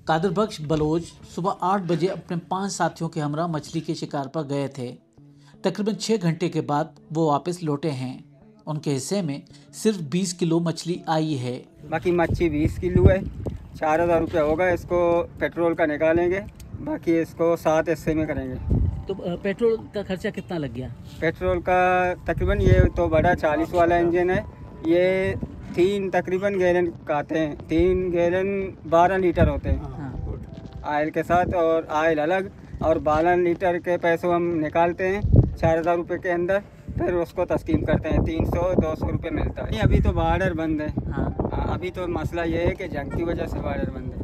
कादिर बख्श Bloch सुबह 8 बजे अपने 5 साथियों के हमरा मछली के शिकार पर गए थे। तकरीबन 6 घंटे के बाद वो वापस लौटे हैं। उनके हिस्से में सिर्फ 20 किलो मछली आई है। बाकी मच्छी 20 किलो है, 4000 रुपये होगा। इसको पेट्रोल का निकालेंगे, बाकी इसको 7 हिस्से में करेंगे। तो पेट्रोल का खर्चा कितना लग गया? पेट्रोल का तकरीबन, ये तो बड़ा 40 वाला इंजन है, ये 3 तकरीबन गैलन का आते हैं। 3 गैलन 12 लीटर होते हैं आयल के साथ, और आयल अलग। और 12 लीटर के पैसे हम निकालते हैं 4000 रुपये के अंदर, फिर उसको तस्कीम करते हैं। 300-200 रुपये मिलता है। अभी तो बॉर्डर बंद है। अभी तो मसला ये है कि जंग की वजह से बॉर्डर बंद है।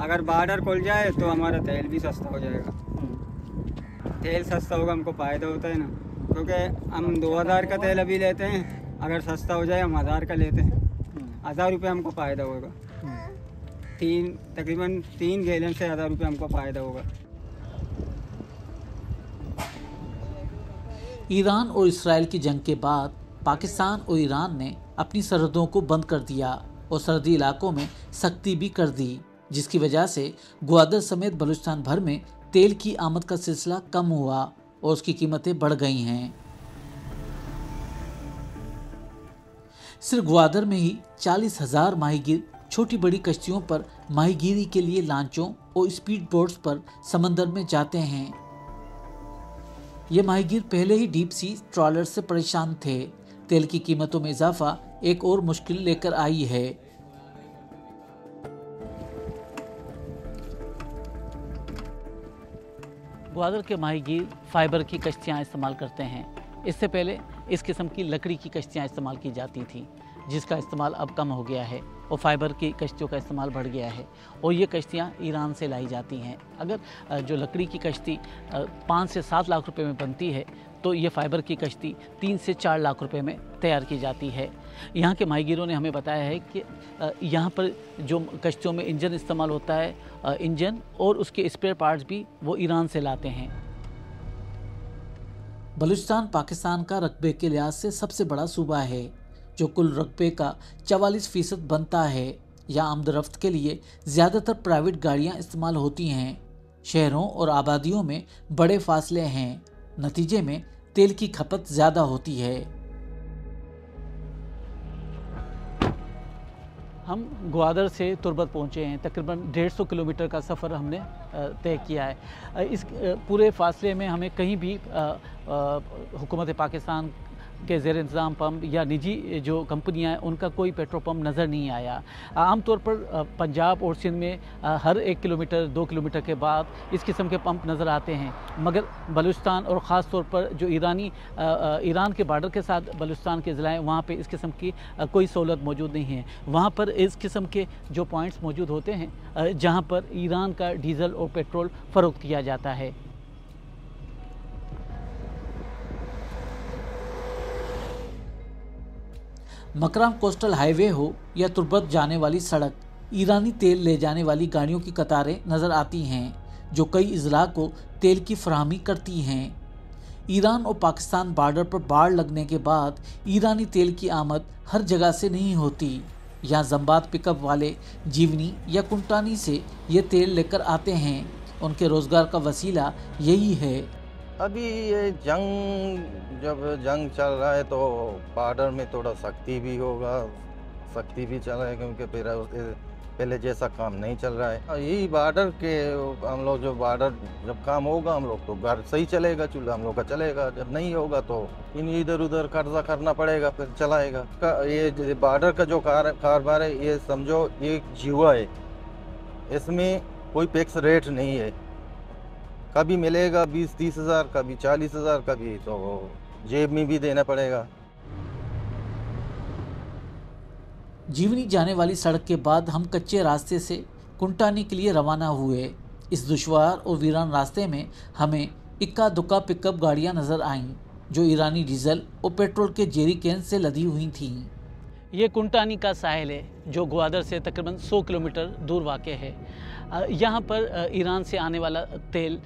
अगर बॉर्डर खुल जाए तो हमारा तेल भी सस्ता हो जाएगा। तेल सस्ता होगा, हमको फ़ायदा होता है ना, क्योंकि हम 2000 का तेल अभी लेते हैं। अगर सस्ता हो जाए हम 1000 का लेते हैं। 1000 रुपये हमको फ़ायदा होगा। तकरीबन 3 गैलन से 1000 रुपये हमको फ़ायदा होगा। ईरान और इसराइल की जंग के बाद पाकिस्तान और ईरान ने अपनी सरहदों को बंद कर दिया और सरहदी इलाकों में सख्ती भी कर दी, जिसकी वजह से ग्वादर समेत बलूचिस्तान भर में तेल की आमद का सिलसिला कम हुआ और उसकी कीमतें बढ़ गई हैं। सिर्फ ग्वादर में ही 40,000 माहीगीर छोटी बड़ी कश्तियों पर माहीगीरी के लिए लांचों और स्पीड बोट्स पर समंदर में जाते हैं। ये माहीगीर पहले ही डीप सी ट्रॉलर से परेशान थे। तेल की कीमतों में इजाफा एक और मुश्किल लेकर आई है। ग्वादर के माहीगीर फाइबर की कश्तियाँ इस्तेमाल करते हैं। इससे पहले इस किस्म की लकड़ी की कश्तियाँ इस्तेमाल की जाती थी, जिसका इस्तेमाल अब कम हो गया है और फाइबर की कश्तियों का इस्तेमाल बढ़ गया है और ये कश्तियाँ ईरान से लाई जाती हैं। अगर जो लकड़ी की कश्ती 5 से 7 लाख रुपए में बनती है, तो ये फाइबर की कश्ती 3 से 4 लाख रुपए में तैयार की जाती है। यहाँ के माहीगीरों ने हमें बताया है कि यहाँ पर जो कश्तियों में इंजन इस्तेमाल होता है, इंजन और उसके स्पेयर पार्ट्स भी वो ईरान से लाते हैं। बलूचिस्तान पाकिस्तान का रकबे के लिहाज से सबसे बड़ा सूबा है, जो कुल रकबे का 44% बनता है। यहाँ आमदरफ्त के लिए ज़्यादातर प्राइवेट गाड़ियाँ इस्तेमाल होती हैं। शहरों और आबादियों में बड़े फासले हैं, नतीजे में तेल की खपत ज़्यादा होती है। हम ग्वादर से तुर्बत पहुँचे हैं। तकरीबन 150 किलोमीटर का सफ़र हमने तय किया है। इस पूरे फासले में हमें कहीं भी हुकूमत पाकिस्तान के ज़ेर इंतज़ाम पंप या निजी जो कंपनियां हैं उनका कोई पेट्रोल पंप नज़र नहीं आया। आमतौर पर पंजाब और सिंध में हर 1 किलोमीटर 2 किलोमीटर के बाद इस किस्म के पंप नज़र आते हैं, मगर बलूचिस्तान और ख़ास तौर पर जो ईरान के बॉर्डर के साथ बलूचिस्तान के ज़िले हैं, वहाँ पे इस किस्म की कोई सहूलत मौजूद नहीं है। वहाँ पर इस किस्म के जो पॉइंट्स मौजूद होते हैं जहाँ पर ईरान का डीज़ल और पेट्रोल फ़रोख्त किया जाता है। मकराम कोस्टल हाईवे हो या तुर्बत जाने वाली सड़क, ईरानी तेल ले जाने वाली गाड़ियों की कतारें नज़र आती हैं, जो कई अजला को तेल की फराहमी करती हैं। ईरान और पाकिस्तान बॉर्डर पर बाढ़ लगने के बाद ईरानी तेल की आमद हर जगह से नहीं होती। यहाँ जम्बात पिकअप वाले जीवनी या कुंटानी से ये तेल लेकर आते हैं। उनके रोज़गार का वसीला यही है। अभी ये जब जंग चल रहा है तो बॉर्डर में थोड़ा सख्ती भी होगा, सख्ती भी चल रहा है, क्योंकि फिर पहले जैसा काम नहीं चल रहा है। यही बॉर्डर के हम लोग जो बॉर्डर जब काम होगा हम लोग तो घर सही चलेगा, चूल्हा हम लोग का चलेगा। जब नहीं होगा तो इधर उधर कर्जा करना पड़ेगा, फिर चलाएगा। ये बॉर्डर का जो कारोबार है, ये समझो ये जुआ है, इसमें कोई फिक्स रेट नहीं है। कभी मिलेगा 20-30 हज़ार, कभी 40 हज़ार, कभी तो जेब में भी देना पड़ेगा। जीवनी जाने वाली सड़क के बाद हम कच्चे रास्ते से कुंटानी के लिए रवाना हुए। इस दुश्वार और वीरान रास्ते में हमें इक्का दुक्का पिकअप गाड़ियां नज़र आईं, जो ईरानी डीजल और पेट्रोल के जेरी कैन से लदी हुई थीं। ये कुंटानी का साहिल है जो ग्वादर से तकरीबन 100 किलोमीटर दूर वाक़ है। यहाँ पर ईरान से आने वाला तेल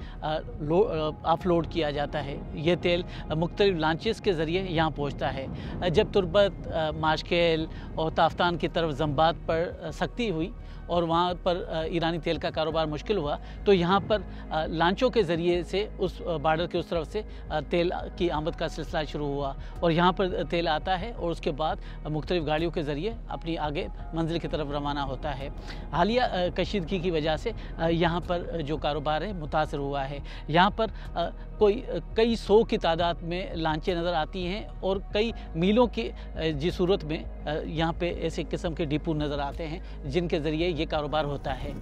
ऑफलोड किया जाता है। ये तेल मुख्तलिफ लांचेस के ज़रिए यहाँ पहुँचता है। जब तुर्बत, माशकेल और ताफ्तान की तरफ जंबात पर सख्ती हुई और वहाँ पर ईरानी तेल का कारोबार मुश्किल हुआ तो यहाँ पर लांचों के ज़रिए से उस बॉर्डर के उस तरफ से तेल की आमद का सिलसिला शुरू हुआ और यहाँ पर तेल आता है और उसके बाद मुख्तलिफ गाड़ियों के ज़रिए अपनी आगे मंजिल की तरफ रवाना होता है। हालिया कशीदगी की वजह से यहाँ पर जो कारोबार है मुतासर हुआ है। यहाँ पर कई 100 की तादाद में लांचें नज़र आती हैं और कई मीलों की सूरत में यहाँ पे ऐसे किस्म के डिपो नज़र आते हैं जिनके ज़रिए ये कारोबार होता है।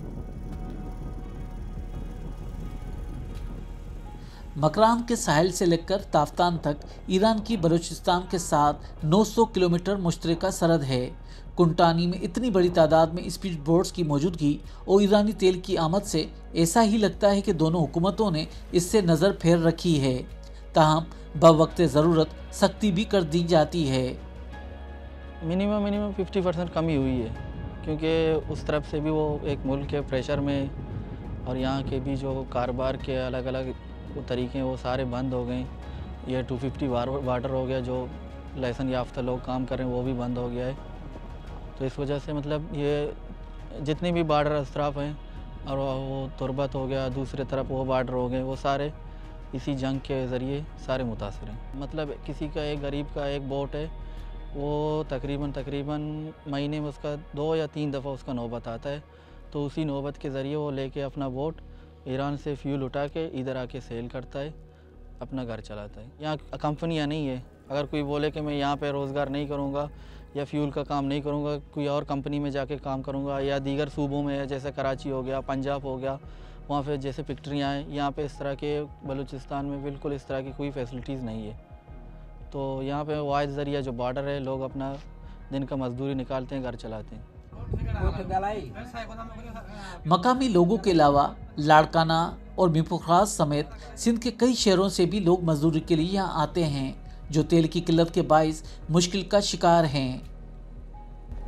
मकरान के साहिल से लेकर ताफ्तान तक ईरान की बलूचिस्तान के साथ 900 किलोमीटर मुश्तरका सरहद है। कुंटानी में इतनी बड़ी तादाद में स्पीड बोट्स की मौजूदगी और ईरानी तेल की आमद से ऐसा ही लगता है कि दोनों हुकूमतों ने इससे नज़र फेर रखी है। ताहम बवक्त ज़रूरत सख्ती भी कर दी जाती है। मिनिमम 50% कमी हुई है क्योंकि उस तरफ से भी वो एक मुल्क के प्रेशर में और यहाँ के भी जो कारोबार के अलग अलग तरीके हैं वो सारे बंद हो गए। ये 250 वाटर हो गया, जो लाइसेंस याफ्ता लोग काम कर रहे हैं वो भी बंद हो गया है। तो इस वजह से मतलब ये जितने भी बॉर्डर अतराफ हैं और वो तुर्बत हो गया, दूसरे तरफ वो बॉर्डर हो गए, वो सारे इसी जंग के ज़रिए सारे मुतासर हैं। मतलब किसी का एक गरीब का एक बोट है, वो तकरीबन महीने में उसका 2 या 3 दफ़ा उसका नौबत आता है, तो उसी नौबत के ज़रिए वो लेके अपना बोट ईरान से फ्यूल उठा के इधर आके सेल करता है, अपना घर चलाता है। यहाँ कंपनियाँ नहीं है, अगर कोई बोले कि मैं यहाँ पे रोज़गार नहीं करूँगा या फ्यूल का काम नहीं करूँगा, कोई और कंपनी में जाके काम करूँगा या दीगर सूबों में जैसे कराची हो गया, पंजाब हो गया, वहाँ पे जैसे फैक्ट्रियाँ हैं, यहाँ पे इस तरह के बलूचिस्तान में बिल्कुल इस तरह की कोई फैसिलिटीज़ नहीं है। तो यहाँ पे वाहिद ज़रिया जो बॉर्डर है, लोग अपना दिन का मजदूरी निकालते हैं, घर चलाते हैं। मकामी लोगों के अलावा लाड़काना और मिपुखरास समेत सिंध के कई शहरों से भी लोग मजदूरी के लिए यहाँ आते हैं, जो तेल की किल्लत के बाइस मुश्किल का शिकार हैं।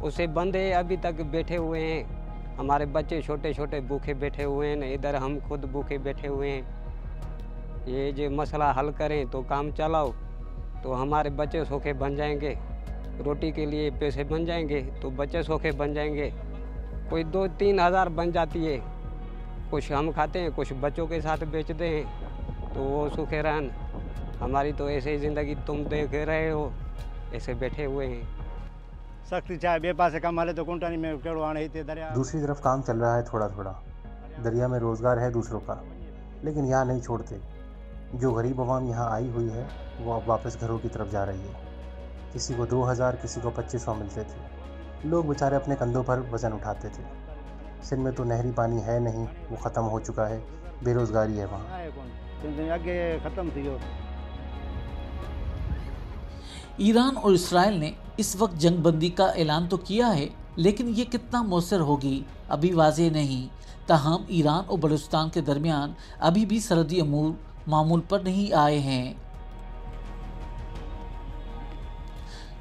उसे बंद है, अभी तक बैठे हुए हैं। हमारे बच्चे छोटे छोटे भूखे बैठे हुए हैं, इधर हम खुद भूखे बैठे हुए हैं। ये जो मसला हल करें तो काम चलाओ तो हमारे बच्चे सूखे बन जाएंगे, रोटी के लिए पैसे बन जाएंगे तो बच्चे सूखे बन जाएंगे। कोई 2-3 हज़ार बन जाती है, कुछ हम खाते हैं, कुछ बच्चों के साथ बेचते हैं, तो वो सूखे रहन। हमारी तो ऐसे ही ज़िंदगी तुम देख रहे हो, ऐसे बैठे हुए हैं। सख्ती चाहे बेपा से कम हाले तो कुंटानी में आने ही दरिया। दूसरी तरफ काम चल रहा है थोड़ा थोड़ा, दरिया में रोज़गार है दूसरों का, लेकिन यहाँ नहीं छोड़ते। जो गरीब आवाम यहाँ आई हुई है वो अब वापस घरों की तरफ जा रही है। किसी को 2000, किसी को 2500 मिलते थे। लोग बेचारे अपने कंधों पर वज़न उठाते थे। सिंध में तो नहरी पानी है नहीं, वो ख़त्म हो चुका है, बेरोज़गारी है वहाँ। ईरान और इसराइल ने इस वक्त जंगबंदी का ऐलान तो किया है, लेकिन ये कितना मौसर होगी अभी वाज़ेह नहीं। ताहम ईरान और बलूचिस्तान के दरमियान अभी भी सरहदी अमूर मामूल पर नहीं आए हैं।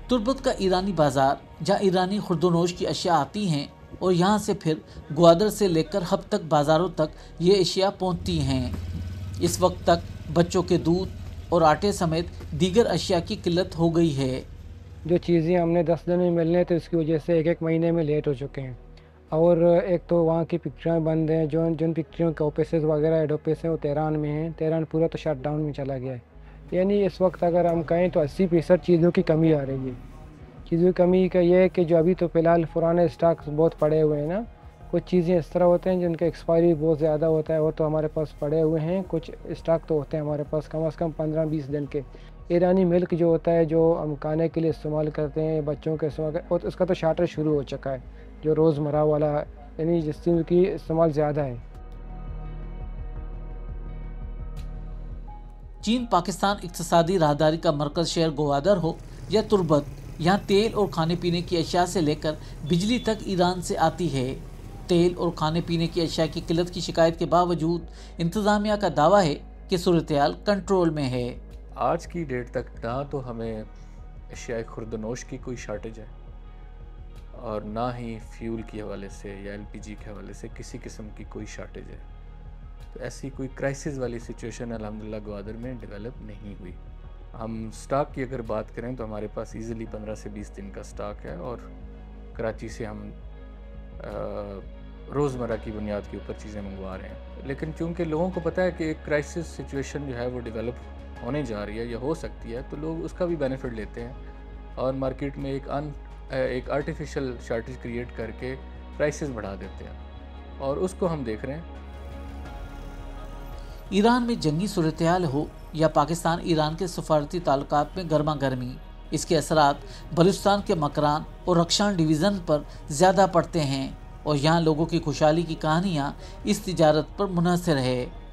तुर्बत का ईरानी बाज़ार, जहाँ ईरानी खुर्दोनोश की अशिया आती हैं और यहाँ से फिर ग्वादर से लेकर हब तक बाज़ारों तक ये अशिया पहुँचती हैं। इस वक्त तक बच्चों के दूध और आटे समेत दीगर अशिया की किल्लत हो गई है। जो चीज़ें हमने 10 दिन में मिलने थे उसकी वजह से 1-1 महीने में लेट हो चुके हैं। और एक तो वहाँ की फैक्ट्रियाँ बंद हैं, जिन फैक्ट्रियों के ऑफिसेज वगैरह हेड ऑफिस हैं वो तेहरान में हैं। तेहरान पूरा तो शट डाउन में चला गया है। यानी इस वक्त अगर हम कहें तो 80% चीज़ों की कमी आ रही है। चीज़ों की कमी का ये है कि जो अभी तो फ़िलहाल पुराने स्टॉक्स बहुत पड़े हुए हैं ना, कुछ चीज़ें इस तरह होते हैं जिनका एक्सपायरी बहुत ज़्यादा होता है, वो तो हमारे पास पड़े हुए हैं। कुछ स्टॉक तो होते हैं हमारे पास कम से कम 15-20 दिन के। ईरानी मिल्क जो होता है, जो हम खाने के लिए इस्तेमाल करते हैं, बच्चों के इस्तेमाल, और उसका तो शार्टेज शुरू हो चुका है, जो रोज़मर्रा वाला, यानी जिसकी इस्तेमाल ज़्यादा है। चीन पाकिस्तान इक्तिसादी राहदारी का मरकज़ शहर ग्वादर हो या तुर्बत, यहाँ तेल और खाने पीने की अशिया से लेकर बिजली तक ईरान से आती है। तेल और खाने पीने की अशिया की किल्लत की शिकायत के बावजूद इंतज़ामिया का दावा है कि सूरत-ए-हाल कंट्रोल में है। आज की डेट तक ना तो हमें अशिया खुर्दनोश की कोई शॉर्टेज है, और ना ही फ्यूल के हवाले से या एलपीजी के हवाले से किसी किस्म की कोई शॉर्टेज है। तो ऐसी कोई क्राइसिस वाली सिचुएशन अल्हम्दुलिल्लाह ग्वादर में डेवलप नहीं हुई। हम स्टॉक की अगर बात करें तो हमारे पास इजीली 15 से 20 दिन का स्टॉक है और कराची से हम रोज़मर्रा की बुनियाद के ऊपर चीज़ें मंगवा रहे हैं। लेकिन चूँकि लोगों को पता है कि एक क्राइसिस सिचुएशन जो है वो डेवलप होने जा रही है या हो सकती है, तो लोग उसका भी बेनिफिट लेते हैं और मार्केट में एक आर्टिफिशियल शॉर्टेज क्रिएट करके प्राइसेस बढ़ा देते हैं और उसको हम देख रहे हैं। ईरान में जंगी सूरत-ए-हाल हो या पाकिस्तान ईरान के सफारती ताल्लुकात में गर्मा गर्मी, इसके असरात बलूचिस्तान के मकरान और रक्षान डिवीज़न पर ज़्यादा पड़ते हैं और यहाँ लोगों की खुशहाली की कहानियाँ इस तिजारत पर मुनहसर है।